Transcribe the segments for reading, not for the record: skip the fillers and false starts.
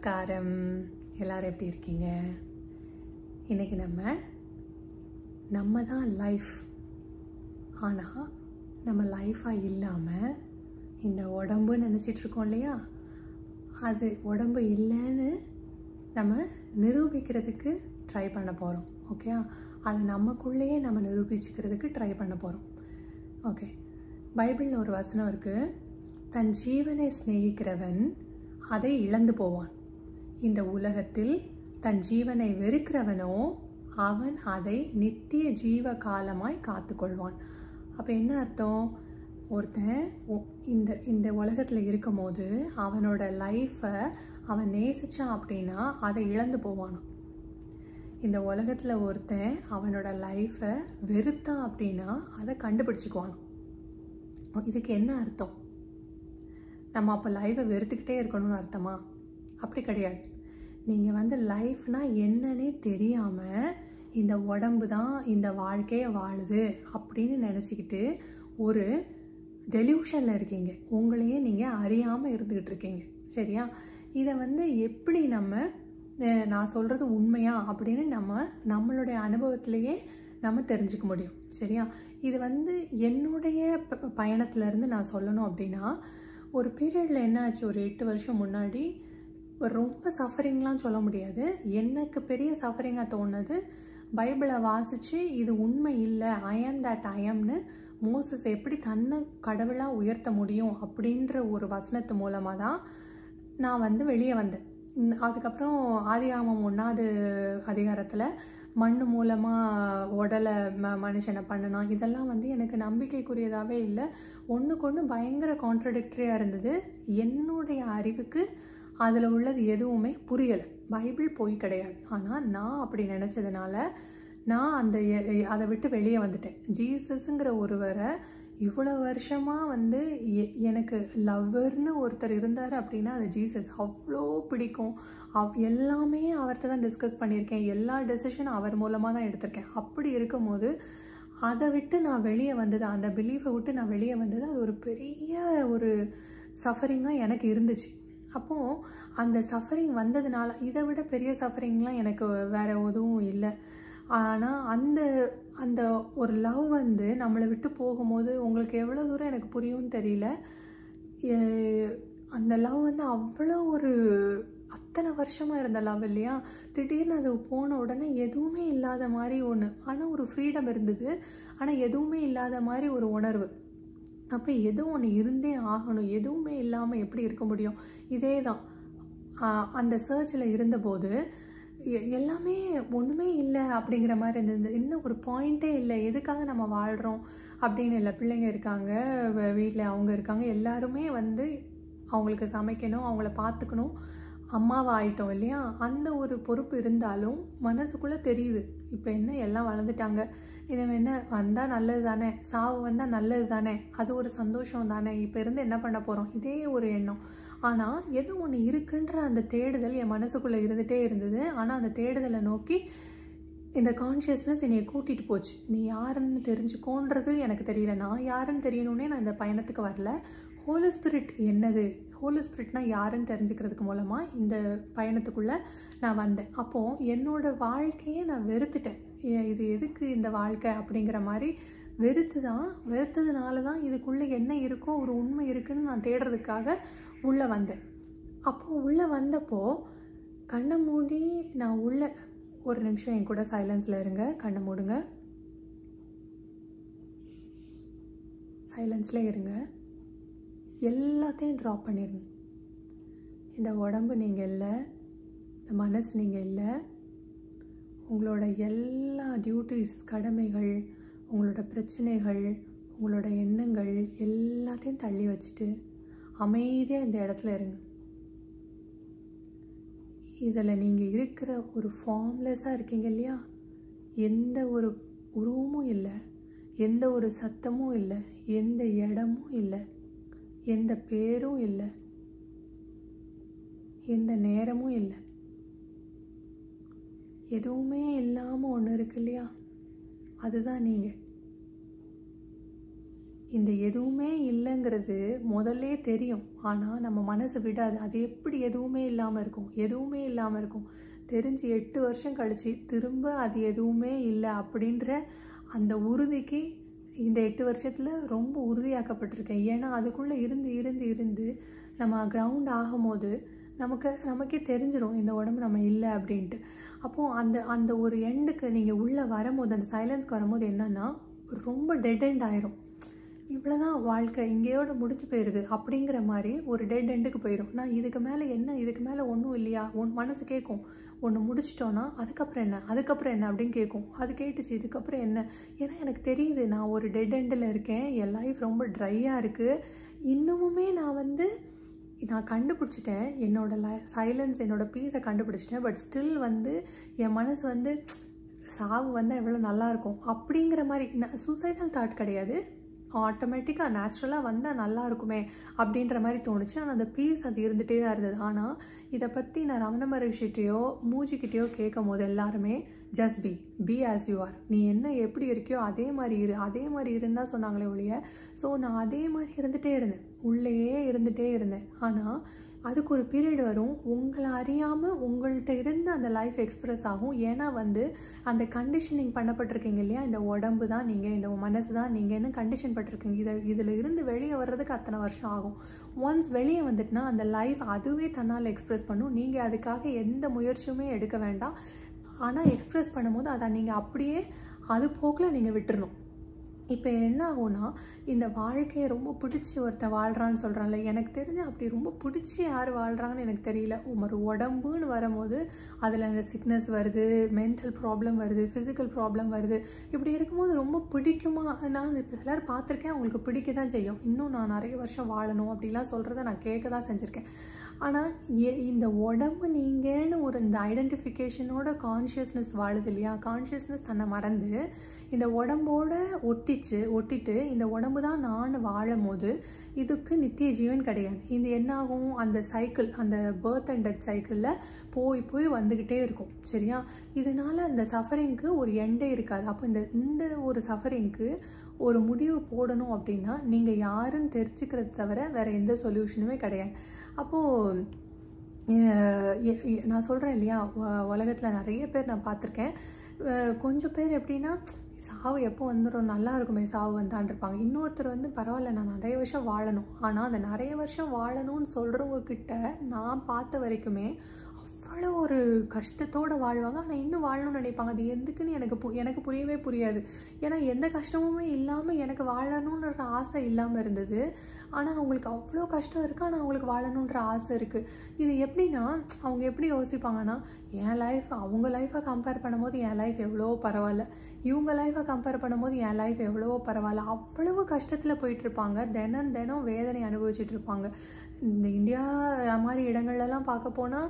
நமஸ்காரம். எல்லாரும் எப்படி இருக்கீங்க? இன்றைக்கி நம்ம தான் லைஃப். ஆனால் நம்ம லைஃபாக இல்லாமல் இந்த உடம்புன்னு நினச்சிட்ருக்கோம் இல்லையா, அது உடம்பு இல்லைன்னு நம்ம நிரூபிக்கிறதுக்கு ட்ரை பண்ண போகிறோம். ஓகே, அது நமக்குள்ளேயே நம்ம நிரூபிச்சுக்கிறதுக்கு ட்ரை பண்ண போகிறோம். ஓகே, பைபிளில் ஒரு வசனம் இருக்குது, தன் ஜீவனை சிநேகிக்கிறவன் அதை இழந்து போவான், இந்த உலகத்தில் தன் ஜீவனை வெறுக்கிறவனோ அவன் அதை நித்திய ஜீவ காலமாய் காத்துக்கொள்வான். அப்போ என்ன அர்த்தம்? ஒருத்தன் இந்த உலகத்தில் இருக்கும் போது அவனோட லைஃப்பை அவன் நேசிச்சான் அப்படின்னா அதை இழந்து போவானான். இந்த உலகத்தில் ஒருத்தன் அவனோட லைஃப்பை வெறுத்தான் அப்படின்னா அதை கண்டுபிடிச்சிக்குவானான். இதுக்கு என்ன அர்த்தம்? நம்ம அப்போ லைஃப்பை வெறுத்துக்கிட்டே இருக்கணும்னு அர்த்தமா? அப்படி கிடையாது. நீங்கள் லைஃப்னால் என்னன்னே தெரியாமல் இந்த உடம்பு தான் இந்த வாழ்க்கையை வாழுது அப்படின்னு நினச்சிக்கிட்டு ஒரு டெலியூஷனில் இருக்கீங்க. உங்களையே நீங்கள் அறியாமல் இருந்துக்கிட்டு இருக்கீங்க. சரியா? இதை எப்படி நான் சொல்கிறது உண்மையா அப்படின்னு நம்மளுடைய அனுபவத்திலேயே நம்ம தெரிஞ்சுக்க முடியும். சரியா? இது என்னுடைய பயணத்திலேருந்து நான் சொல்லணும் அப்படின்னா, ஒரு பீரியடில் என்ன ஆச்சு, ஒரு 8 வருஷம் முன்னாடி ரொம்ப சஃபரிங்லாம் சொல்ல முடியாது, எனக்கு பெரிய சஃபரிங்காக தோணுது. பைபிளை வாசித்து இது உண்மை இல்லை, ஐ ஆம் தட் ஐ ஆம்னு மோசஸ் எப்படி தன்னை கடவுளாக உயர்த்த முடியும் அப்படின்ற ஒரு வசனத்து மூலமாக தான் நான் வெளியே வந்தேன். அதுக்கப்புறம் ஆதியாகமம் 1வது அதிகாரத்தில் மண் மூலமாக உடலை மனுஷனை பண்ணினா, இதெல்லாம் எனக்கு நம்பிக்கைக்குரியதாகவே இல்லை. ஒன்றுக்கு ஒன்று பயங்கர கான்ட்ரடிக்டரியாக இருந்தது. என்னுடைய அறிவுக்கு அதில் உள்ளது எதுவுமே புரியலை. பைபிள் பொய் கிடையாது. ஆனால் நான் அப்படி நினச்சதுனால நான் அதை விட்டு வெளியே வந்துட்டேன். ஜீசஸுங்கிற ஒருவரை இவ்வளோ வருஷமாக எனக்கு லவ்வர்னு ஒருத்தர் இருந்தார் அப்படின்னா அது ஜீசஸ். அவ்வளோ பிடிக்கும். எல்லாமே அவர்கிட்ட தான் டிஸ்கஸ் பண்ணியிருக்கேன். எல்லா டெசிஷனும் அவர் மூலமாக தான் எடுத்திருக்கேன். அப்படி இருக்கும்போது அதை விட்டு நான் வெளியே வந்தது, அந்த பிலீஃபை விட்டு நான் வெளியே வந்தது, அது ஒரு பெரிய ஒரு சஃபரிங்காக எனக்கு இருந்துச்சு. அப்போது அந்த சஃபரிங் வந்ததுனால இதை விட பெரிய சஃபரிங்லாம் எனக்கு வேறு எதுவும் இல்லை. ஆனால் அந்த ஒரு லவ் நம்மளை விட்டு போகும்போது உங்களுக்கு எவ்வளோ தூரம் எனக்கு புரியும்னு தெரியல. அந்த லவ் அவ்வளோ ஒரு அத்தனை வருஷமாக இருந்த லவ் இல்லையா, திடீர்னு அது போன உடனே எதுவுமே இல்லாத மாதிரி ஒன்று. ஆனால் ஒரு ஃப்ரீடம் இருந்தது, ஆனால் எதுவுமே இல்லாத மாதிரி ஒரு உணர்வு. அப்போ எதுவும் ஒன்று இருந்தே ஆகணும், எதுவுமே இல்லாமல் எப்படி இருக்க முடியும்? இதே தான் அந்த சர்ச்சில் இருந்தபோது எல்லாமே ஒன்றுமே இல்லை அப்படிங்கிற மாதிரி இருந்தது. இன்னும் ஒரு பாயிண்ட்டே இல்லை, எதுக்காக நம்ம வாழ்கிறோம் அப்படின்னு இல்லை. பிள்ளைங்க இருக்காங்க, வீட்டில் அவங்க இருக்காங்க, எல்லாருமே அவங்களுக்கு சமைக்கணும், அவங்கள பார்த்துக்கணும், அம்மாவை ஆயிட்டோம் இல்லையா, அந்த ஒரு பொறுப்பு இருந்தாலும் மனசுக்குள்ளே தெரியுது, இப்போ என்ன எல்லாம் வளர்ந்துட்டாங்க, இனிமே என்ன வந்தால் நல்லது தானே, சாவு வந்தால் நல்லது தானே, அது ஒரு சந்தோஷம் தானே, இப்போ இருந்து என்ன பண்ண போகிறோம், இதே ஒரு எண்ணம். ஆனால் எது ஒன்று இருக்குன்ற அந்த தேடுதல் என் மனசுக்குள்ளே இருந்துகிட்டே இருந்தது. ஆனால் அந்த தேடுதலை நோக்கி இந்த கான்ஷியஸ்னஸ் என்னை கூட்டிகிட்டு போச்சு. நீ யாருன்னு தெரிஞ்சுக்கோன்றது எனக்கு தெரியல, நான் யாருன்னு தெரியணுன்னே நான் இந்த பயணத்துக்கு வரல. ஹோலி ஸ்பிரிட் என்னது, ஹோலி ஸ்பிரிட்னா யாருன்னு தெரிஞ்சுக்கிறதுக்கு மூலமாக இந்த பயணத்துக்குள்ளே நான் வந்தேன். அப்போது என்னோடய வாழ்க்கையை நான் வெறுத்துட்டேன். இது எதுக்கு இந்த வாழ்க்கை அப்படிங்கிற மாதிரி வெறுத்ததுனால தான் இதுக்குள்ளே என்ன இருக்கோ ஒரு உண்மை இருக்குதுன்னு நான் தேடுறதுக்காக உள்ளே வந்தேன். அப்போது உள்ளே வந்தப்போ கண்ணை மூடி நான் ஒரு நிமிஷம் என் கூட சைலன்ஸில் இருங்க, கண்ணை மூடுங்க, சைலன்ஸில் இருங்க, எல்லாத்தையும் ட்ராப் பண்ணிடுங்க. இந்த உடம்பு நீங்கள் இல்லை, இந்த மனசு நீங்கள் இல்லை, உங்களோட எல்லா டியூட்டிஸ், கடமைகள், உங்களோட பிரச்சனைகள், உங்களோட எண்ணங்கள் எல்லாத்தையும் தள்ளி வச்சுட்டு அமைதியாக இந்த இடத்துல இருங்க. இதில் நீங்கள் இருக்கிற ஒரு ஃபார்ம்லெஸ்ஸாக இருக்கீங்க இல்லையா, எந்த ஒரு உருவமும் இல்லை, எந்த ஒரு சத்தமும் இல்லை, எந்த இடமும் இல்லை, எந்த பேரும் இல்லை, எந்த நேரமும் இல்லை, எதுவுமே இல்லாமல் ஒன்று இருக்கு இல்லையா, அதுதான் நீங்கள். இந்த எதுவுமே இல்லைங்கிறது முதல்லே தெரியும். ஆனால் நம்ம மனசு விடாது. அது எப்படி எதுவுமே இல்லாமல் இருக்கும்? எதுவுமே இல்லாமல் இருக்கும். தெரிஞ்சு 8 வருஷம் கழித்து திரும்ப அது எதுவுமே இல்லை அப்படின்ற அந்த உறுதிக்கு இந்த 8 வருஷத்தில் ரொம்ப உறுதியாக்கப்பட்டிருக்கேன். ஏன்னா அதுக்குள்ளே இருந்து இருந்து இருந்து நம்ம கிரவுண்ட் ஆகும்போது நமக்கே தெரிஞ்சிடும் இந்த உடம்பு நம்ம இல்லை அப்படின்ட்டு. அப்போது அந்த ஒரு எண்டுக்கு நீங்கள் உள்ளே வரும்போது, அந்த சைலன்ஸ்க்கு வரும்போது என்னன்னா ரொம்ப டெட் எண்ட் ஆயிரும். இவ்வளோதான் வாழ்க்கை, இங்கேயோட முடிஞ்சு போயிடுது அப்படிங்கிற மாதிரி ஒரு டெட் எண்டுக்கு போயிடும். நான் இதுக்கு மேலே என்ன, இதுக்கு மேலே ஒன்றும் இல்லையா? மனசு கேட்கும், ஒன்று முடிச்சிட்டோன்னா அதுக்கப்புறம் என்ன அப்படின்னு கேட்கும். அது கேட்டுச்சு, இதுக்கப்புறம் என்ன? ஏன்னா எனக்கு தெரியுது நான் ஒரு டெட் எண்டில் இருக்கேன். என் லைஃப் ரொம்ப ட்ரையாக இருக்குது. இன்னுமுமே நான் கண்டுபிடிச்சிட்டேன் என்னோடய சைலன்ஸ், என்னோடய பீஸை கண்டுபிடிச்சிட்டேன். பட் ஸ்டில் என் மனசு சாவு வந்தால் எவ்வளோ நல்லாயிருக்கும் அப்படிங்கிற மாதிரி. சூசைடல் தாட் கிடையாது, ஆட்டோமேட்டிக்காக நேச்சுரலாக வந்தால் நல்லா இருக்குமே அப்படின்ற மாதிரி தோணுச்சு. ஆனால் அந்த பீஸ் அது இருந்துகிட்டே தான் இருந்தது. ஆனால் இதை பற்றி நான் ரமண மகரிஷிகிட்டையோ மூஜிக்கிட்டேயோ கேட்கும் போது எல்லாருமே just be as you are, நீ என்ன எப்படி இருக்கியோ அதே மாதிரி இருந்தால் சொன்னாங்களே ஒழிய. ஸோ நான் அதே மாதிரி இருந்துகிட்டே இருந்தேன், உள்ளேயே இருந்துகிட்டே இருந்தேன். ஆனால் அதுக்கு ஒரு பீரியட் வரும், உங்களை அறியாமல் உங்கள்கிட்ட இருந்து அந்த லைஃப் எக்ஸ்ப்ரெஸ் ஆகும். ஏன்னா அந்த கண்டிஷனிங் பண்ணப்பட்டிருக்கீங்க இல்லையா, இந்த உடம்பு தான் நீங்கள், இந்த மனசு தான் நீங்கன்னு கண்டிஷன் பட்டிருக்கீங்க. இதில் இருந்து வெளியே வர்றதுக்கு அத்தனை வருஷம் ஆகும். ஒன்ஸ் வெளியே வந்துட்டுனா அந்த லைஃப் அதுவே தன்னால் எக்ஸ்ப்ரெஸ் பண்ணும். நீங்கள் அதுக்காக எந்த முயற்சியுமே எடுக்க வேண்டாம். ஆனால் எக்ஸ்ப்ரெஸ் பண்ணும்போது அதை நீங்கள் அப்படியே அது போக்கில் நீங்கள் விட்டுறணும். இப்போ என்ன ஆகும்னா, இந்த வாழ்க்கையை ரொம்ப பிடிச்சி ஒருத்தன் வாழ்கிறான்னு சொல்கிறான்ல, எனக்கு தெரிஞ்சு அப்படி ரொம்ப பிடிச்சி யார் வாழ்கிறாங்கன்னு எனக்கு தெரியல. ஒரு உடம்புன்னு வரும்போது அதில் அந்த சிக்னஸ் வருது, மென்டல் ப்ராப்ளம் வருது, ஃபிசிக்கல் ப்ராப்ளம் வருது. இப்படி இருக்கும்போது ரொம்ப பிடிக்குமா? நான் இப்போ சிலர் பார்த்துருக்கேன், அவங்களுக்கு பிடிக்க தான் செய்யும். இன்னும் நான் நிறைய வருஷம் வாழணும் அப்படிலாம் சொல்கிறத நான் கேட்க தான் செஞ்சுருக்கேன். ஆனால் இந்த உடம்பு நீங்கன்னு இந்த ஐடென்டிஃபிகேஷனோட கான்ஷியஸ்னஸ் வாழுது இல்லையா, கான்ஷியஸ்னஸ் தன்னை மறந்து இந்த உடம்போட ஒட்டிட்டு இந்த உடம்பு தான் நான் வாழும் போது இதுக்கு நித்திய ஜீவன் கிடையாது. இது என்னாகும், அந்த சைக்கிள், அந்த பர்த் அண்ட் டெத் சைக்கிளில் போய் வந்துக்கிட்டே இருக்கும். சரியா? இதனால் அந்த சஃபரிங்க்கு ஒரு எண்டே இருக்காது. அப்போ இந்த ஒரு சஃபரிங்க்கு ஒரு முடிவு போடணும் அப்படின்னா நீங்கள் யாருன்னு தெரிஞ்சுக்கிறது தவிர வேறு எந்த சொல்யூஷனுமே கிடையாது. அப்போது நான் சொல்கிறேன் இல்லையா, உலகத்தில் நிறைய பேர் நான் பார்த்துருக்கேன். கொஞ்சம் பேர் எப்படின்னா, சாவு எப்போ வந்துடும், நல்லா இருக்குமே சாவு வந்தான்னு இருப்பாங்க. இன்னொருத்தர் பரவாயில்ல நான் நிறைய வருஷம் வாழணும். ஆனால் அந்த நிறைய வருஷம் வாழணும்னு சொல்கிறவங்க கிட்ட நான் பார்த்த வரைக்குமே அவ்வளோ ஒரு கஷ்டத்தோடு வாழ்வாங்க. ஆனால் இன்னும் வாழணும்னு நினைப்பாங்க. அது எதுக்குன்னு எனக்கு புரியவே புரியாது. ஏன்னா எந்த கஷ்டமுமே இல்லாமல் எனக்கு வாழணுன்ற ஆசை இல்லாமல் இருந்தது. ஆனால் அவங்களுக்கு அவ்வளோ கஷ்டம் இருக்குது, ஆனால் அவங்களுக்கு வாழணுன்ற ஆசை இருக்குது. இது எப்படின்னா, அவங்க எப்படி யோசிப்பாங்கன்னா, என் லைஃப் அவங்க லைஃப்பை கம்பேர் பண்ணும்போது என் லைஃப் எவ்வளோ பரவாயில்ல, இவங்க லைஃப்பை கம்பேர் பண்ணும்போது என் லைஃப் எவ்வளவோ பரவாயில்ல. அவ்வளவு கஷ்டத்தில் போயிட்டுருப்பாங்க, தினம் வேதனை அனுபவிச்சுட்ருப்பாங்க. இந்த இந்தியா மாதிரி இடங்கள்லாம் பார்க்க போனால்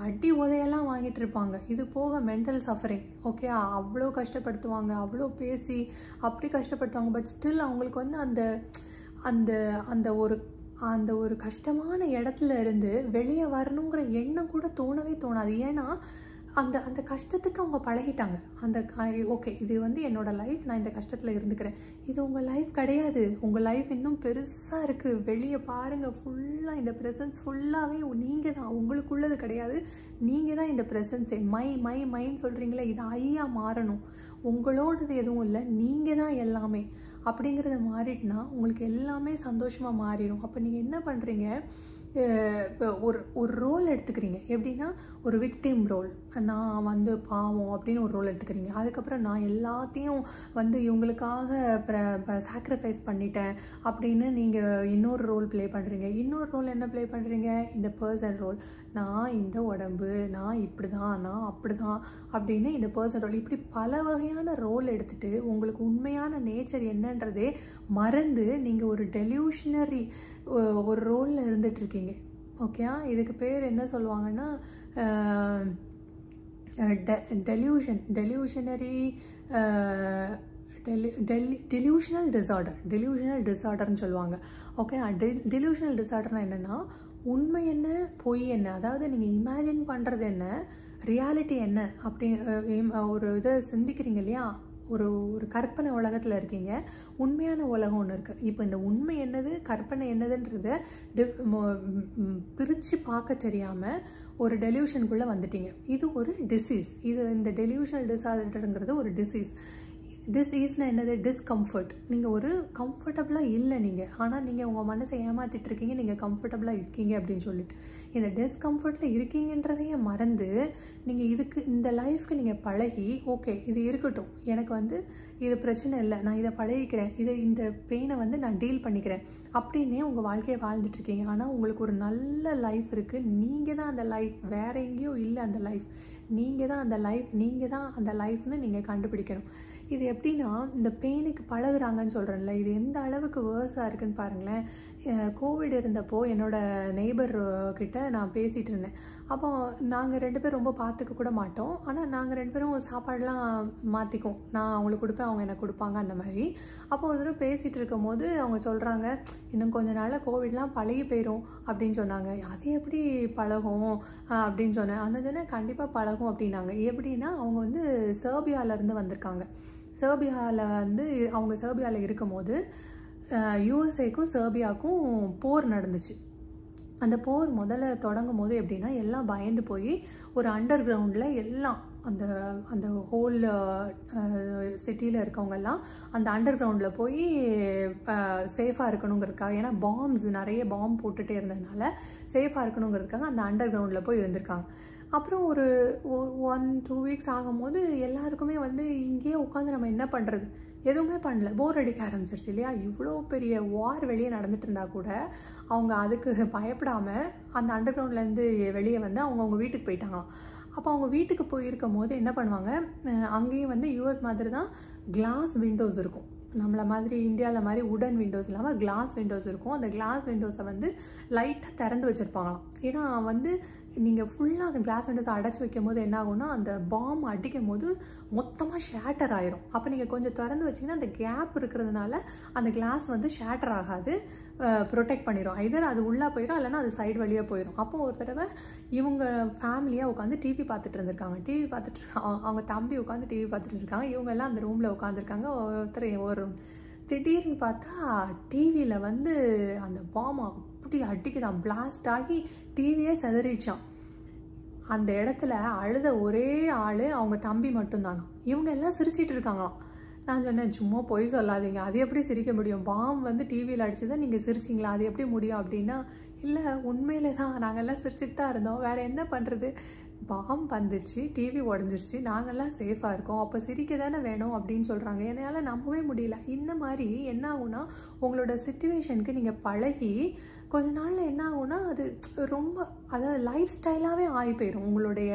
அடி உதையெல்லாம் வாங்கிட்டு இருப்பாங்க. இது போக மென்டல் சஃபரிங், ஓகே, அவ்வளோ கஷ்டப்படுத்துவாங்க, அவ்வளோ பேசி அப்படி கஷ்டப்படுத்துவாங்க. பட் ஸ்டில் அவங்களுக்கு அந்த அந்த அந்த ஒரு கஷ்டமான இடத்துல இருந்து வெளியே வரணுங்கிற எண்ணம் கூட தோணவே தோணாது. ஏன்னா அந்த கஷ்டத்துக்கு அவங்க பழகிட்டாங்க. ஓகே, இது என்னோடய லைஃப், நான் இந்த கஷ்டத்தில் இருந்துக்கிறேன். இது உங்கள் லைஃப் கிடையாது. உங்கள் லைஃப் இன்னும் பெருசாக இருக்குது. வெளியே பாருங்கள், ஃபுல்லாக இந்த ப்ரெசன்ஸ் ஃபுல்லாகவே நீங்கள் தான், உங்களுக்குள்ளது கிடையாது. நீங்கள் தான் இந்த ப்ரெசன்ஸே. மைன்னு சொல்கிறீங்களே, இது ஐயா மாறணும். உங்களோடது எதுவும் இல்லை, நீங்கள் தான் எல்லாமே அப்படிங்கிறத மாறிட்டுனா உங்களுக்கு எல்லாமே சந்தோஷமாக மாறிடும். அப்போ நீங்கள் என்ன பண்ணுறீங்க, இப்போ ஒரு ரோல் எடுத்துக்கிறீங்க. எப்படின்னா, ஒரு விக்டிம் ரோல், நான் பாவம் அப்படின்னு ஒரு ரோல் எடுத்துக்கிறீங்க. அதுக்கப்புறம் நான் எல்லாத்தையும் இவங்களுக்காக சாக்ரிஃபைஸ் பண்ணிட்டேன் அப்படின்னு நீங்கள் இன்னொரு ரோல் ப்ளே பண்ணுறீங்க. இன்னொரு ரோல் என்ன ப்ளே பண்ணுறீங்க, இந்த பர்சன் ரோல். நான் இந்த உடம்பு, நான் இப்படி தான், நான் அப்படி தான் அப்படின்னு இந்த பர்சன் ரோல். இப்படி பல வகையான ரோல் எடுத்துகிட்டு உங்களுக்கு உண்மையான நேச்சர் என்னன்றதே மறந்து நீங்கள் ஒரு டெலியூஷனரி ஒரு ரோலில் இருந்துகிட்ருக்கீங்க. ஓகேயா? இதுக்கு பேர் என்ன சொல்லுவாங்கன்னா, டெலியூஷனல் டிஸார்டர்னு சொல்லுவாங்க. ஓகே, டெலியூஷனல் டிஸார்டர்னால் என்னென்னா, உண்மை என்ன பொய் என்ன, அதாவது நீங்கள் இமேஜின் பண்ணுறது என்ன ரியாலிட்டி என்ன அப்படி ஒரு இதை சிந்திக்கிறீங்க இல்லையா, ஒரு ஒரு கற்பனை உலகத்தில் இருக்கீங்க, உண்மையான உலகம் ஒன்று இருக்குது. இப்போ இந்த உண்மை என்னது கற்பனை என்னதுன்றத பிரித்து பார்க்க தெரியாமல் ஒரு டெலியூஷனுக்குள்ளே வந்துட்டீங்க. இது ஒரு டிசீஸ். இந்த டெலியூஷனல் டிஸார்டருங்கிறது ஒரு டிசீஸ். டிசீஸ்னால் என்னது? டிஸ்கம்ஃபர்ட். நீங்கள் ஒரு கம்ஃபர்டபுளாக இல்லை நீங்கள், ஆனால் நீங்கள் உங்கள் மனசை ஏமாற்றிட்டு இருக்கீங்க நீங்கள் கம்ஃபர்டபுளாக இருக்கீங்க அப்படின்னு சொல்லிட்டு. இந்த டிஸ்கம்ஃபர்ட்டில் இருக்கீங்கன்றதையே மறந்து நீங்கள் இந்த லைஃப்க்கு நீங்கள் பழகி, ஓகே இது இருக்கட்டும், எனக்கு இது பிரச்சனை இல்லை, நான் இதை பழகிக்கிறேன், இந்த பெயினை நான் டீல் பண்ணிக்கிறேன் அப்படின்னே உங்கள் வாழ்க்கையை வாழ்ந்துட்டுருக்கீங்க. ஆனால் உங்களுக்கு ஒரு நல்ல லைஃப் இருக்குது. நீங்கள் தான் அந்த லைஃப், வேறு எங்கேயோ இல்லை அந்த லைஃப். நீங்கள் தான் அந்த லைஃப், நீங்கள் தான் அந்த லைஃப்னு நீங்கள் கண்டுபிடிக்கணும். இது எப்படின்னா, இந்த பெயினுக்கு பழகுறாங்கன்னு சொல்கிறேன்ல, இது எந்த அளவுக்கு வேர்ஸாக இருக்குதுன்னு பாருங்களேன். கோவிட் இருந்தப்போ என்னோடய நெய்பர் கிட்ட நான் பேசிகிட்டு இருந்தேன். அப்போ நாங்கள் 2 பேரும் ரொம்ப பார்த்துக்க கூட மாட்டோம், ஆனால் நாங்கள் 2 பேரும் சாப்பாடெலாம் மாற்றிக்குவோம். நான் அவங்களுக்கு கொடுப்பேன், அவங்க எனக்கு கொடுப்பாங்க, அந்த மாதிரி. அப்போ ஒரு தடவை பேசிகிட்டு இருக்கும் போது அவங்க சொல்கிறாங்க, இன்னும் கொஞ்ச நாளில் கோவிட்லாம் பழகி போயிடும் அப்படின்னு சொன்னாங்க. அது எப்படி பழகும் அப்படின்னு சொன்னேன். அந்த சொன்னேன் கண்டிப்பாக பழகும் அப்படின்னாங்க. எப்படின்னா, அவங்க செர்பியாவிலேருந்து வந்திருக்காங்க. செர்பியாவில் அவங்க செர்பியாவில் இருக்கும் போது யூஎஸ்ஏக்கும் செர்பியாவுக்கும் போர் நடந்துச்சு. அந்த போர் முதல்ல தொடங்கும் போது எப்படின்னா, எல்லாம் பயந்து போய் ஒரு அண்டர் கிரவுண்டில் எல்லாம் அந்த ஹோல் சிட்டியில் இருக்கவங்கெல்லாம் அந்த அண்டர் கிரவுண்டில் போய் சேஃபாக இருக்கணுங்கிறதுக்காக, ஏன்னா நிறைய பாம்பு போட்டுகிட்டே இருந்ததுனால சேஃபாக இருக்கணுங்கிறதுக்காக அந்த அண்டர் கிரவுண்டில் போய் இருந்திருக்காங்க. அப்புறம் ஒரு 1-2 வீக்ஸ் ஆகும்போது எல்லாருக்குமே இங்கேயே உட்காந்து நம்ம என்ன பண்ணுறது, எதுவுமே பண்ணல, போர் அடிக்க ஆரம்பிச்சிருச்சு இல்லையா. இவ்வளோ பெரிய வார் வெளியே நடந்துட்டு இருந்தால் கூட அவங்க அதுக்கு பயப்படாமல் அந்த அண்டர் கிரவுண்ட்லேருந்து வெளியே அவங்கவுங்க வீட்டுக்கு போயிட்டாங்களாம். அப்போ அவங்க வீட்டுக்கு போயிருக்கும் போது என்ன பண்ணுவாங்க, அங்கேயும் யூஎஸ் மாதிரி தான் கிளாஸ் விண்டோஸ் இருக்கும். நம்மளை மாதிரி இந்தியாவில் மாதிரி உடன் விண்டோஸ் இல்லாமல் கிளாஸ் விண்டோஸ் இருக்கும். அந்த கிளாஸ் விண்டோஸை லைட்டாக திறந்து வச்சுருப்பாங்களாம். ஏன்னா நீங்கள் ஃபுல்லாக அந்த கிளாஸ் விண்டோஸை அடைச்சி வைக்கும் போது என்ன ஆகும்னா, அந்த பாம் அடிக்கும் போது மொத்தமாக ஷேட்டர் ஆயிரும். அப்போ நீங்கள் கொஞ்சம் திறந்து வச்சிங்கன்னா அந்த கேப் இருக்கிறதுனால அந்த கிளாஸ் ஷேட்டர் ஆகாது, ப்ரொடெக்ட் பண்ணிடும். ஐதர் அது உள்ளே போயிடும், இல்லைன்னா அது சைடு வழியாக போயிடும். அப்போ ஒரு தடவை இவங்க ஃபேமிலியாக உட்காந்து டிவி பார்த்துட்டு இருந்திருக்காங்க. டிவி பார்த்துட்டு அவங்க தம்பி உட்காந்து டிவி பார்த்துட்டு இருக்காங்க. இவங்கெல்லாம் அந்த ரூமில் உட்காந்துருக்காங்க. ஒருத்தர் ஒரு திடீர்னு பார்த்தா டிவியில் அந்த பாம் அப்படி அடிக்குதான், பிளாஸ்ட் ஆகி டிவியே செதறிச்சான். அந்த இடத்துல அழுத ஒரே ஆள் அவங்க தம்பி மட்டும்தானா. இவங்க எல்லாம் சிரிச்சிட்டு இருக்காங்களாம். நான் சொன்னேன், சும்மா பொய் சொல்லாதீங்க, அது எப்படி சிரிக்க முடியும், பாம் டிவியில் அடிச்சுதான் நீங்கள் சிரிச்சிங்களா, அது எப்படி முடியும் அப்படின்னா, இல்லை உண்மையிலே தான் நாங்கள்லாம் சிரிச்சுட்டு தான் இருந்தோம், வேறு என்ன பண்ணுறது, பாம் வந்துருச்சு, டிவி உடஞ்சிருச்சு, நாங்கள்லாம் சேஃபாக இருக்கோம், அப்போ சிரிக்க தானே வேணும் அப்படின்னு சொல்கிறாங்க. என்னால் நம்பவே முடியல. இந்த மாதிரி என்ன ஆகுனா, உங்களோட சிச்சுவேஷனுக்கு நீங்கள் பழகி கொஞ்ச நாளில் என்ன ஆகுனா, அது ரொம்ப அதாவது லைஃப் ஸ்டைலாகவே ஆகி போயிடும். உங்களுடைய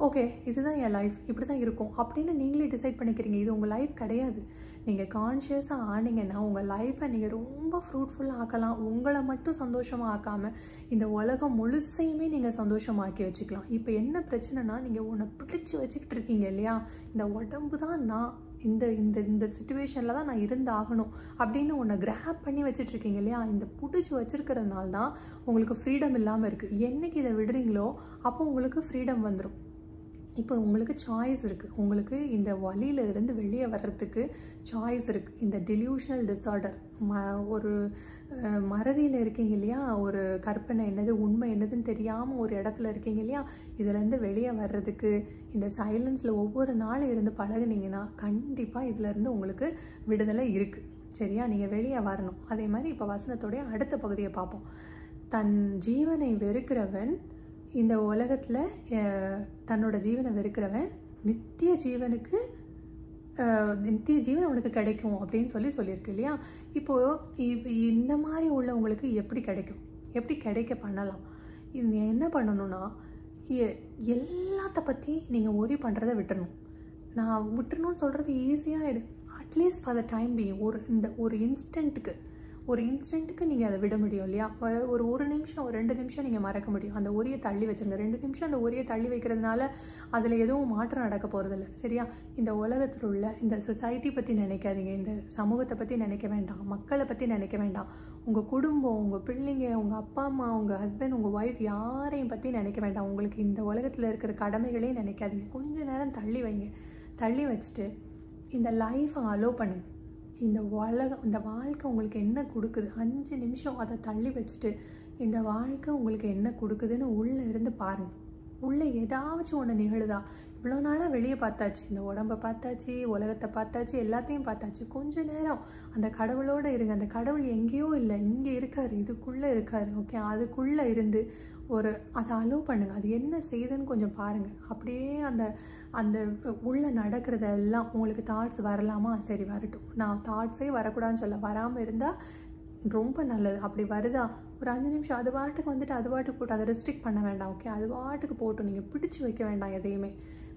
ஓகே இதுதான் என் லைஃப், இப்படி தான் இருக்கும் அப்படின்னு நீங்களே டிசைட் பண்ணிக்கிறீங்க. இது உங்கள் லைஃப் கிடையாது. நீங்கள் கான்ஷியஸாக ஆனீங்கன்னா உங்கள் லைஃப்பை நீங்கள் ரொம்ப ஃப்ரூட்ஃபுல்லாக ஆக்கலாம். உங்களை மட்டும் சந்தோஷமாக ஆக்காமல் இந்த உலகம் முழுசையுமே நீங்கள் சந்தோஷமாக்கி வச்சுக்கலாம். இப்போ என்ன பிரச்சனைனா, நீங்கள் உன்னை பிடிச்சி வச்சுக்கிட்டு இருக்கீங்க இல்லையா, இந்த உடம்பு தான் நான், இந்த இந்த இந்த சிச்சுவேஷனில் தான் நான் இருந்து ஆகணும் அப்படின்னு உன்னை கிராப் பண்ணி வச்சுட்ருக்கீங்க இல்லையா. இந்த பிடிச்சி வச்சுருக்கிறதுனால தான் உங்களுக்கு ஃப்ரீடம் இல்லாமல் இருக்குது. என்றைக்கு இதை விடுறீங்களோ அப்போ உங்களுக்கு ஃப்ரீடம் வந்துடும். இப்போ உங்களுக்கு சாய்ஸ் இருக்குது. உங்களுக்கு இந்த வலியில இருந்து வெளியே வர்றதுக்கு சாய்ஸ் இருக்குது. இந்த டெலியூஷனல் டிஸார்டர் ஒரு மறதியில் இருக்கீங்க இல்லையா, ஒரு கற்பனை என்னது உண்மை என்னதுன்னு தெரியாமல் ஒரு இடத்துல இருக்கீங்க இல்லையா, இதிலேருந்து வெளியே வர்றதுக்கு இந்த சைலன்ஸில் ஒவ்வொரு நாளும் இருந்து பழகுனீங்கன்னா கண்டிப்பாக இதிலேருந்து உங்களுக்கு விடுதலை இருக்குது. சரியா, நீங்கள் வெளியே வரணும். அதே மாதிரி இப்போ வசனத்தோடைய அடுத்த பகுதியை பார்ப்போம். தன் ஜீவனை வெறுக்கிறவன், இந்த உலகத்தில் தன்னோட ஜீவனை வெறுக்கிறவன் நித்திய ஜீவன் அவனுக்கு கிடைக்கும் அப்படின்னு சொல்லியிருக்கு இல்லையா. இப்போது இந்த மாதிரி உள்ளவங்களுக்கு எப்படி கிடைக்கும், எப்படி கிடைக்க பண்ணலாம், என்ன பண்ணணும்னா, எல்லாத்த பற்றி நீங்கள் ஒரி பண்ணுறதை விட்டுறணும். நான் விட்டுறணும்னு சொல்கிறது ஈஸியாக at least for the time being ஒரு இன்ஸ்டன்ட்டுக்கு நீங்கள் அதை விட முடியும் இல்லையா. ஒரு நிமிஷம், ஒரு 2 நிமிஷம் நீங்கள் மறக்க முடியும். அந்த ஒரியை தள்ளி வச்சுருங்க. 2 நிமிஷம் அந்த ஒரியை தள்ளி வைக்கிறதுனால அதில் எதுவும் மாற்றம் நடக்க போகிறதில்ல. சரியா, இந்த உலகத்தில் உள்ள இந்த சொசைட்டி பற்றி நினைக்காதீங்க, இந்த சமூகத்தை பற்றி நினைக்க வேண்டாம், மக்களை பற்றி நினைக்க வேண்டாம், உங்கள் குடும்பம், உங்கள் பிள்ளைங்க, உங்கள் அப்பா அம்மா, உங்கள் ஹஸ்பண்ட், உங்கள் ஒய்ஃப் யாரையும் பற்றி நினைக்க வேண்டாம். உங்களுக்கு இந்த உலகத்தில் இருக்கிற கடமைகளையும் நினைக்காதீங்க. கொஞ்ச நேரம் தள்ளி வைங்க. தள்ளி வச்சுட்டு இந்த லைஃப்பை அலோவ் பண்ணுங்க. இந்த வாழ்க்கை உங்களுக்கு என்ன கொடுக்குது, 5 நிமிஷம் அதை தள்ளி வச்சுட்டு இந்த வாழ்க்கை உங்களுக்கு என்ன கொடுக்குதுன்னு உள்ளே இருந்து பாருங்கள். உள்ளே ஏதாச்சும் ஒன்று நிகழுதா? இவ்வளோ நாளாக வெளியே பார்த்தாச்சு, இந்த உடம்பை பார்த்தாச்சு, உலகத்தை பார்த்தாச்சு, எல்லாத்தையும் பார்த்தாச்சு. கொஞ்ச நேரம் அந்த கடவுளோடு இருங்க. அந்த கடவுள் எங்கேயோ இல்லை, இங்கே இருக்கார், இதுக்குள்ளே இருக்கார். ஓகே, அதுக்குள்ளே இருந்து அதை அலோவ் பண்ணுங்கள். அது என்ன செய்யுதுன்னு கொஞ்சம் பாருங்கள். அப்படியே அந்த உள்ளே நடக்கிறதெல்லாம் உங்களுக்கு தாட்ஸ் வரலாமா? சரி வரட்டும். நான் தாட்ஸே வரக்கூடாதுன்னு சொல்ல, வராமல் இருந்தால் ரொம்ப நல்லது. அப்படி வருதா, ஒரு 5 நிமிஷம் அது பாட்டுக்கு வந்துட்டு அது பாட்டுக்கு போட்டு அதை ரெஸ்ட்ரிக்ட் பண்ண வேண்டாம். ஓகே, அது பாட்டுக்கு போட்டு நீங்கள் பிடிச்சி வைக்க வேண்டாம் எதையுமே.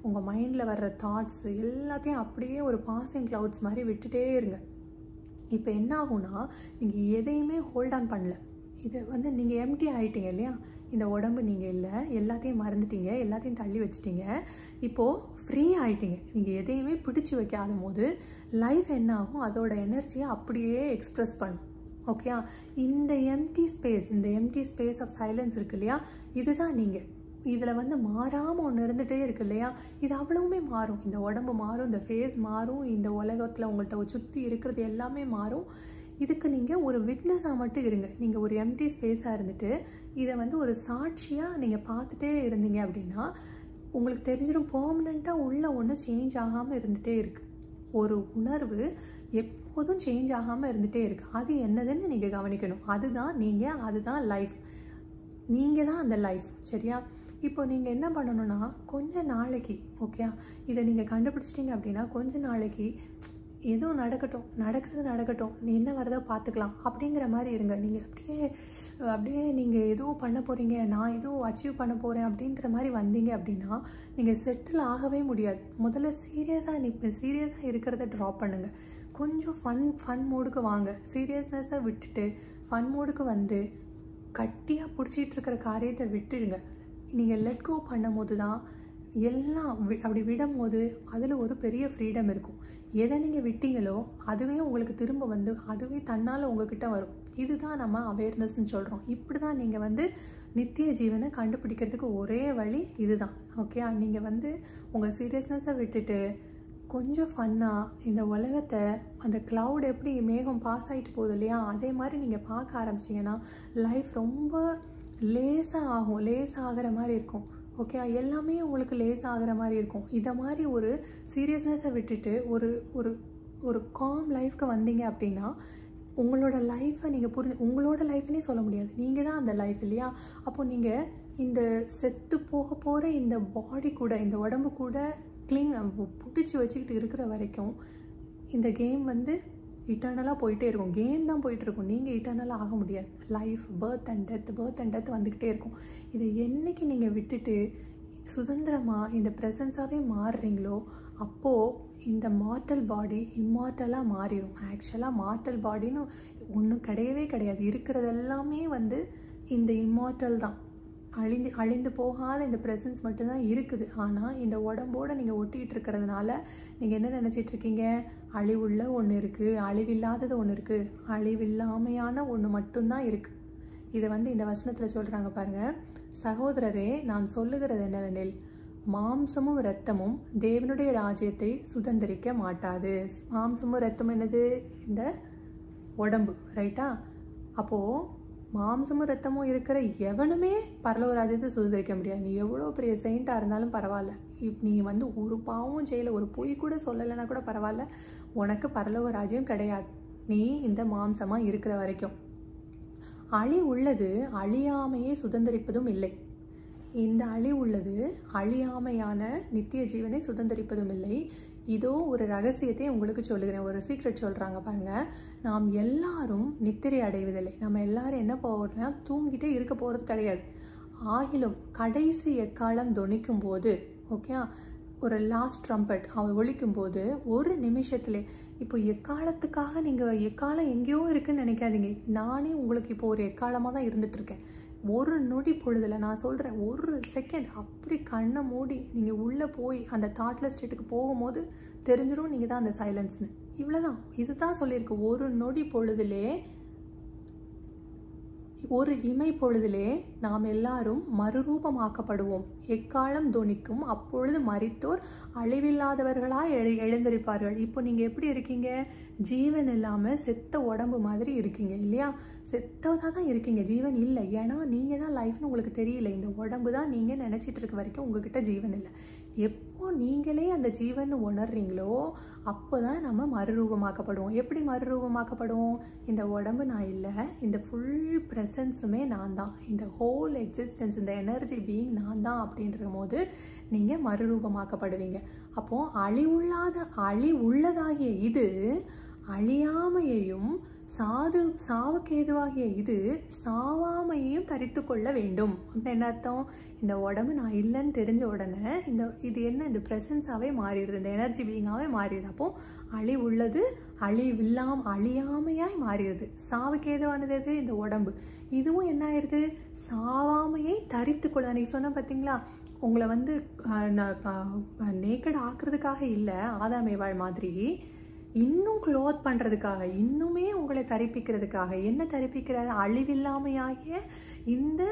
உங்கள் மைண்டில் வர்ற தாட்ஸ் எல்லாத்தையும் அப்படியே ஒரு பாசிங் க்ளவுட்ஸ் மாதிரி விட்டுட்டே இருங்க. இப்போ என்ன ஆகும்னா, நீங்கள் எதையுமே ஹோல்ட் ஆன் பண்ணல. இது நீங்கள் எம்டி ஆகிட்டீங்க இல்லையா? இந்த உடம்பு நீங்கள் இல்லை, எல்லாத்தையும் மறந்துட்டீங்க, எல்லாத்தையும் தள்ளி வச்சிட்டீங்க. இப்போது ஃப்ரீ ஆகிட்டீங்க. நீங்கள் எதையுமே பிடிச்சி வைக்காத போது லைஃப் என்ன ஆகும், அதோட எனர்ஜியை அப்படியே எக்ஸ்ப்ரெஸ் பண்ணும். ஓகே, இந்த எம்டி ஸ்பேஸ் ஆஃப் சைலன்ஸ் இருக்கு இல்லையா, இதுதான் நீங்கள். இதில் மாறாமல் ஒன்று இருந்துகிட்டே இருக்கு இல்லையா, இது அவ்வளவுமே மாறும். இந்த உடம்பு மாறும், இந்த ஃபேஸ் மாறும், இந்த உலகத்தில் உங்கள்கிட்ட சுற்றி இருக்கிறது எல்லாமே மாறும். இதுக்கு நீங்கள் ஒரு விட்னஸாக மட்டும் இருங்க. நீங்கள் ஒரு எம்டி ஸ்பேஸாக இருந்துட்டு இதை ஒரு சாட்சியாக நீங்கள் பார்த்துட்டே இருந்தீங்க அப்படின்னா உங்களுக்கு தெரிஞ்சிடும், பெர்மனெண்ட்டாக உள்ள ஒன்று சேஞ்ச் ஆகாமல் இருந்துகிட்டே இருக்குது. ஒரு உணர்வு எப்போதும் சேஞ்ச் ஆகாமல் இருந்துகிட்டே இருக்குது. அது என்னதுன்னு நீங்கள் கவனிக்கணும். அதுதான் நீங்கள், அதுதான் லைஃப். நீங்கள் தான் அந்த லைஃப். சரியா? இப்போ நீங்கள் என்ன பண்ணணும்னா, கொஞ்ச நாளைக்கு ஓகே, இதை நீங்கள் கண்டுபிடிச்சிட்டிங்க அப்படின்னா கொஞ்ச நாளைக்கு எதுவும் நடக்கட்டும், நீ என்ன வரதோ பார்த்துக்கலாம் அப்படிங்கிற மாதிரி இருங்க. நீங்கள் அப்படியே நீங்கள் எதுவும் பண்ண போகிறீங்க, நான் எதுவும் அச்சீவ் பண்ண போகிறேன் அப்படின்ற மாதிரி வந்தீங்க அப்படின்னா நீங்கள் செட்டில் ஆகவே முடியாது. முதல்ல சீரியஸாக இருக்கிறத ட்ராப் பண்ணுங்கள். கொஞ்சம் ஃபன் மோடுக்கு வாங்க. சீரியஸ்னஸை விட்டுட்டு ஃபன் மோடுக்கு வந்து கட்டியாக பிடிச்சிட்டு இருக்கிற காரியத்தை விட்டுடுங்க. நீங்கள் லெட் கோ பண்ணும் போது தான் எல்லாம் அப்படி விடும் போது அதில் ஒரு பெரிய ஃப்ரீடம் இருக்கும். எதை நீங்கள் விட்டீங்களோ அதுவே உங்களுக்கு திரும்ப அதுவே தன்னால் உங்ககிட்ட வரும். இதுதான் நம்ம அவேர்னஸ்ன்னு சொல்கிறோம். இப்படி தான் நீங்கள் நித்திய ஜீவனை கண்டுபிடிக்கிறதுக்கு ஒரே வழி இதுதான். ஓகே, நீங்கள் உங்கள் சீரியஸ்னஸை விட்டுட்டு கொஞ்சம் ஃபன்னாக இந்த உலகத்தை, அந்த க்ளவுட் எப்படி மேகம் பாஸ் ஆகிட்டு போகுது இல்லையா, அதே மாதிரி நீங்கள் பார்க்க ஆரம்பிச்சிங்கன்னா லைஃப் ரொம்ப லேசாகிற மாதிரி இருக்கும். ஓகே, எல்லாமே உங்களுக்கு லேஸ் ஆகிற மாதிரி இருக்கும். இதை மாதிரி ஒரு சீரியஸ்னஸை விட்டுட்டு ஒரு காம் லைஃப்க்கு வந்தீங்க அப்படின்னா உங்களோட லைஃப்பை நீங்கள் உங்களோட லைஃப்னே சொல்ல முடியாது, நீங்கள் தான் அந்த லைஃப் இல்லையா? அப்போது நீங்கள் இந்த செத்து போக போகிற இந்த பாடி கூட, இந்த உடம்பு கூட பிடிச்சி வச்சுக்கிட்டு இருக்கிற வரைக்கும் இந்த கேம் இட்டர்னலாக போயிட்டே இருக்கும். கேம் தான் போயிட்டுருக்கும். நீங்கள் இட்டர்னலாக ஆக முடியாது. லைஃப் பர்த் அண்ட் டெத் வந்துக்கிட்டே இருக்கும். இதை என்றைக்கு நீங்கள் விட்டுட்டு சுதந்திரமாக இந்த ப்ரெசன்ஸாகவே மாறுறீங்களோ அப்போது இந்த மார்ட்டல் பாடி இம்மார்ட்டலாக மாறிடும். ஆக்சுவலாக மார்ட்டல் பாடின்னு ஒன்றும் கிடையவே கிடையாது. இருக்கிறதெல்லாமே இந்த இம்மார்ட்டல் தான். அழிந்து போகாத இந்த ப்ரெசன்ஸ் மட்டும்தான் இருக்குது. ஆனால் இந்த உடம்போடு நீங்கள் ஒட்டிகிட்டு இருக்கிறதுனால நீங்கள் என்ன நினச்சிட்ருக்கீங்க, அழிவுள்ள ஒன்று இருக்குது, அழிவில்லாதது ஒன்று இருக்குது, அழிவில்லாமையான ஒன்று மட்டும்தான் இருக்குது. இதை இந்த வசனத்தில் சொல்கிறாங்க பாருங்கள். சகோதரரே, நான் சொல்லுகிறது என்னவெனில், மாம்சமும் இரத்தமும் தேவனுடைய ராஜ்யத்தை சுதந்திரிக்க மாட்டாது. மாம்சமும் இரத்தமும் என்னது? இந்த உடம்பு, ரைட்டா? அப்போது மாம்சமும் ரத்தமும் இருக்கிற எவனுமே பரலோக ராஜ்யத்தை சுதந்திரிக்க முடியாது. நீ எவ்வளோ பெரிய செயின்ட்டாக இருந்தாலும் பரவாயில்ல, நீ ஒரு பாவம் செய்யலை, ஒரு பொய் கூட சொல்லலைன்னா கூட பரவாயில்ல, உனக்கு பரலோக ராஜ்யம் கிடையாது, நீ இந்த மாம்சமாக இருக்கிற வரைக்கும். உள்ளது அழியாமையை சுதந்திரிப்பதும் இல்லை. இந்த உள்ளது அழியாமையான நித்திய ஜீவனை சுதந்திரிப்பதும் இல்லை. இதோ ஒரு ரகசியத்தை உங்களுக்கு சொல்லுகிறேன். ஒரு சீக்ரெட் சொல்கிறாங்க பாருங்கள். நாம் எல்லாரும் நித்திரை அடைவதில்லை. நம்ம எல்லாரும் என்ன போகிறோம்னா தூங்கிட்டே இருக்க போகிறது கிடையாது. ஆகிலும் கடைசி எக்காலம் தொனிக்கும் போது, ஓகே, ஒரு லாஸ்ட் ட்ரம்பட் அவன் ஒழிக்கும் போது ஒரு நிமிஷத்துல, இப்போ எக்காலத்துக்காக நீங்கள் எக்காலம் எங்கேயோ இருக்குன்னு நினைக்காதீங்க. நானே உங்களுக்கு இப்போ ஒரு எக்காலமாக தான் இருந்துகிட்ருக்கேன். ஒரு நொடி பொழுதில் நான் சொல்கிறேன், ஒரு செகண்ட் அப்படி கண்ணை மூடி நீங்கள் உள்ளே போய் அந்த தாட்லெஸ் ஸ்டேட்டுக்கு போகும்போது தெரிஞ்சிடும் நீங்கள் தான் அந்த சைலன்ஸ்னு. இவ்வளோதான், இதுதான் சொல்லியிருக்கு. ஒரு நொடி பொழுதிலே, ஒரு இமை பொழுதிலே நாம் எல்லாரும் மறுரூபமாக்கப்படுவோம். எக்காலம் தொனிக்கும் அப்பொழுது மரித்தோர் அழிவில்லாதவர்களாக எழுந்திருப்பார்கள். இப்போ நீங்கள் எப்படி இருக்கீங்க? ஜீவன் இல்லாமல் செத்த உடம்பு மாதிரி இருக்கீங்க இல்லையா? செத்ததாக தான் இருக்கீங்க, ஜீவன் இல்லை. ஏன்னா நீங்கள் தான் லைஃப்னு உங்களுக்கு தெரியல. இந்த உடம்பு தான் நீங்கள் நினச்சிட்டு இருக்க வரைக்கும் உங்ககிட்ட ஜீவன் இல்லை. எப்போ நீங்களே அந்த ஜீவன் உணர்றீங்களோ அப்போ தான் நம்ம மறுரூபமாக்கப்படுவோம். எப்படி மறுரூபமாக்கப்படுவோம்? இந்த உடம்பு நான் இல்லை, இந்த ஃபுல் ப்ரெசன்ஸுமே நான் தான், இந்த ஹோல் எக்ஸிஸ்டன்ஸ், இந்த எனர்ஜி பீயிங் நான் தான் அப்படின்ற போது நீங்கள் மறுரூபமாக்கப்படுவீங்க. அப்போது அழிவுள்ளதாகிய இது அழியாமையையும் சாவுக்கேதுவாகிய இது சாவாமையையும் தரித்து கொள்ள வேண்டும். அப்படின்னு என்ன அர்த்தம்? இந்த உடம்பு நான் இல்லைன்னு தெரிஞ்ச உடனே இது என்ன, இந்த ப்ரெசன்ஸாகவே மாறிடுது, இந்த எனர்ஜி பீயிங்காகவே மாறிடுது. அப்போது அழிவுள்ளது அழியாமையாய் மாறிடுது. சாவுக்கேதுவானது எது? இந்த உடம்பு. இதுவும் என்ன ஆயிடுது? சாவாமையை தரித்து கொள்ள. அன்றைக்கி சொன்ன பார்த்தீங்களா, உங்களை வந்து நேக்கட் ஆக்குறதுக்காக இல்லை, ஆதாமேவாள் மாதிரி இன்னும் க்ளோத் பண்ணுறதுக்காக, இன்னுமே உங்களை தரிப்பிக்கிறதுக்காக. என்ன தரிப்பிக்கிறாரு? அழிவில்லாமையாகிய இந்த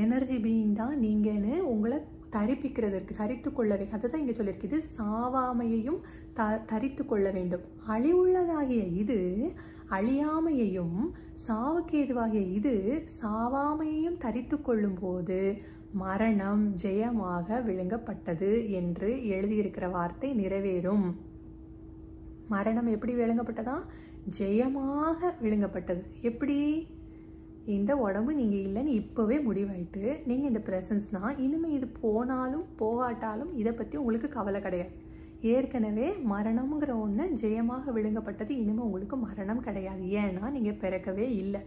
எனர்ஜி பீயிங் தான் நீங்கன்னு உங்களை தரிப்பிக்கிறதுக்கு, தரித்து கொள்ளவே. அதுதான் இங்கே சொல்லியிருக்கு. இது சாவாமையையும் தரித்து கொள்ள வேண்டும். அழிவுள்ளதாகிய இது அழியாமையையும் சாவுக்கேதுவாகிய இது சாவாமையையும் தரித்து கொள்ளும் போது மரணம் ஜெயமாக விழுங்கப்பட்டது என்று எழுதியிருக்கிற வார்த்தை நிறைவேறும். மரணம் எப்படி விழுங்கப்பட்டதா? ஜெயமாக விழுங்கப்பட்டது. எப்படி? இந்த உடம்பு நீங்கள் இல்லைன்னு இப்போவே முடிவாயிட்டு நீங்கள் இந்த ப்ரெசன்ஸ் தான். இனிமேல் இது போனாலும் போகாட்டாலும் இதை பற்றி உங்களுக்கு கவலை கிடையாது. ஏற்கனவே மரணம்ங்கிற ஒன்று ஜெயமாக விழுங்கப்பட்டது. இனிமேல் உங்களுக்கு மரணம் கிடையாது. ஏன்னா நீங்கள் பிறக்கவே இல்லை,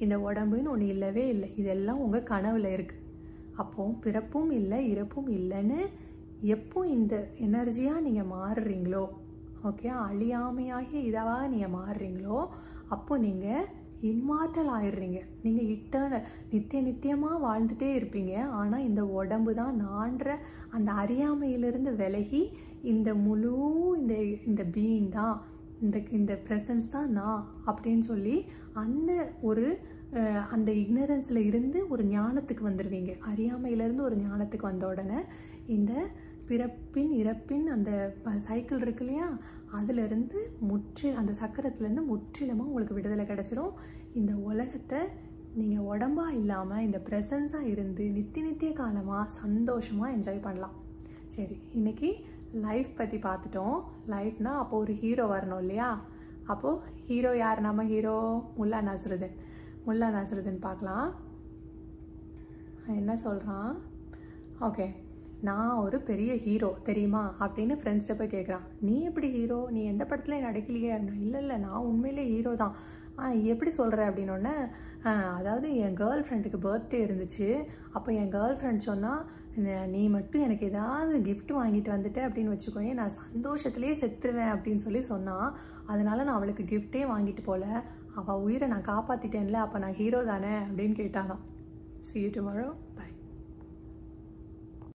இந்த உடம்புன்னு ஒன்று இல்லவே இல்லை. இதெல்லாம் உங்கள் கனவில் இருக்குது. அப்போது பிறப்பும் இல்லை இறப்பும் இல்லைன்னு எப்போ இந்த எனர்ஜியாக நீங்கள் மாறுறீங்களோ, ஓகே, அழியாமையாகி இதாக நீங்கள் மாறுறீங்களோ அப்போ நீங்கள் இம்மார்டல் ஆயிடுறீங்க. நீங்கள் இட்டர்னல் நித்தியமாக வாழ்ந்துகிட்டே இருப்பீங்க. ஆனால் இந்த உடம்பு தான் நான்ற அந்த அறியாமையிலிருந்து விலகி இந்த முழு இந்த பீயிங் தான், இந்த ப்ரெசன்ஸ் தான் நான் அப்படின்னு சொல்லி அந்த இக்னரன்ஸில் இருந்து ஒரு ஞானத்துக்கு வந்துடுவீங்க. அறியாமையிலேருந்து ஒரு ஞானத்துக்கு வந்த உடனே இந்த பிறப்பின் இறப்பின் அந்த சைக்கிள் இருக்கு இல்லையா, அதிலிருந்து அந்த சக்கரத்துலேருந்து முற்றிலுமாக உங்களுக்கு விடுதலை கிடச்சிரும். இந்த உலகத்தை நீங்கள் உடம்பாக இல்லாமல் இந்த ப்ரெசன்ஸாக இருந்து நித்திய காலமாக சந்தோஷமாக என்ஜாய் பண்ணலாம். சரி, இன்றைக்கி லைஃப் பற்றி பார்த்துட்டோம். லைஃப்னால் அப்போது ஒரு ஹீரோ வரணும் இல்லையா? அப்போது ஹீரோ யார்? நம்ம ஹீரோ முல்லா நஸ்ருதீன் பார்க்கலாம். என்ன சொல்கிறான்? ஓகே, நான் ஒரு பெரிய ஹீரோ தெரியுமா அப்படின்னு ஃப்ரெண்ட்ஸ்கிட்ட போய் கேட்குறான். நீ எப்படி ஹீரோ? நீ எந்த படத்துலையும் நடிக்கலையே? இல்லை நான் உண்மையிலே ஹீரோ தான். எப்படி சொல்கிற அப்படின்னோடனே, அதாவது என் கேர்ள் ஃப்ரெண்டுக்கு பர்த்டே இருந்துச்சு. அப்போ என் கேர்ள் ஃப்ரெண்ட் சொன்னால், நீ மட்டும் எனக்கு ஏதாவது கிஃப்ட் வாங்கிட்டு வந்துட்ட அப்படின்னு வச்சுக்கோங்க, நான் சந்தோஷத்துலேயே செத்துருவேன் அப்படின்னு சொல்லி சொன்னான். அதனால் நான் அவளுக்கு கிஃப்டே வாங்கிட்டு போகல. அவள் உயிரை நான் காப்பாற்றிட்டேன்ல, அப்போ நான் ஹீரோ தானே அப்படின்னு கேட்டாலாம். See you tomorrow. Bye.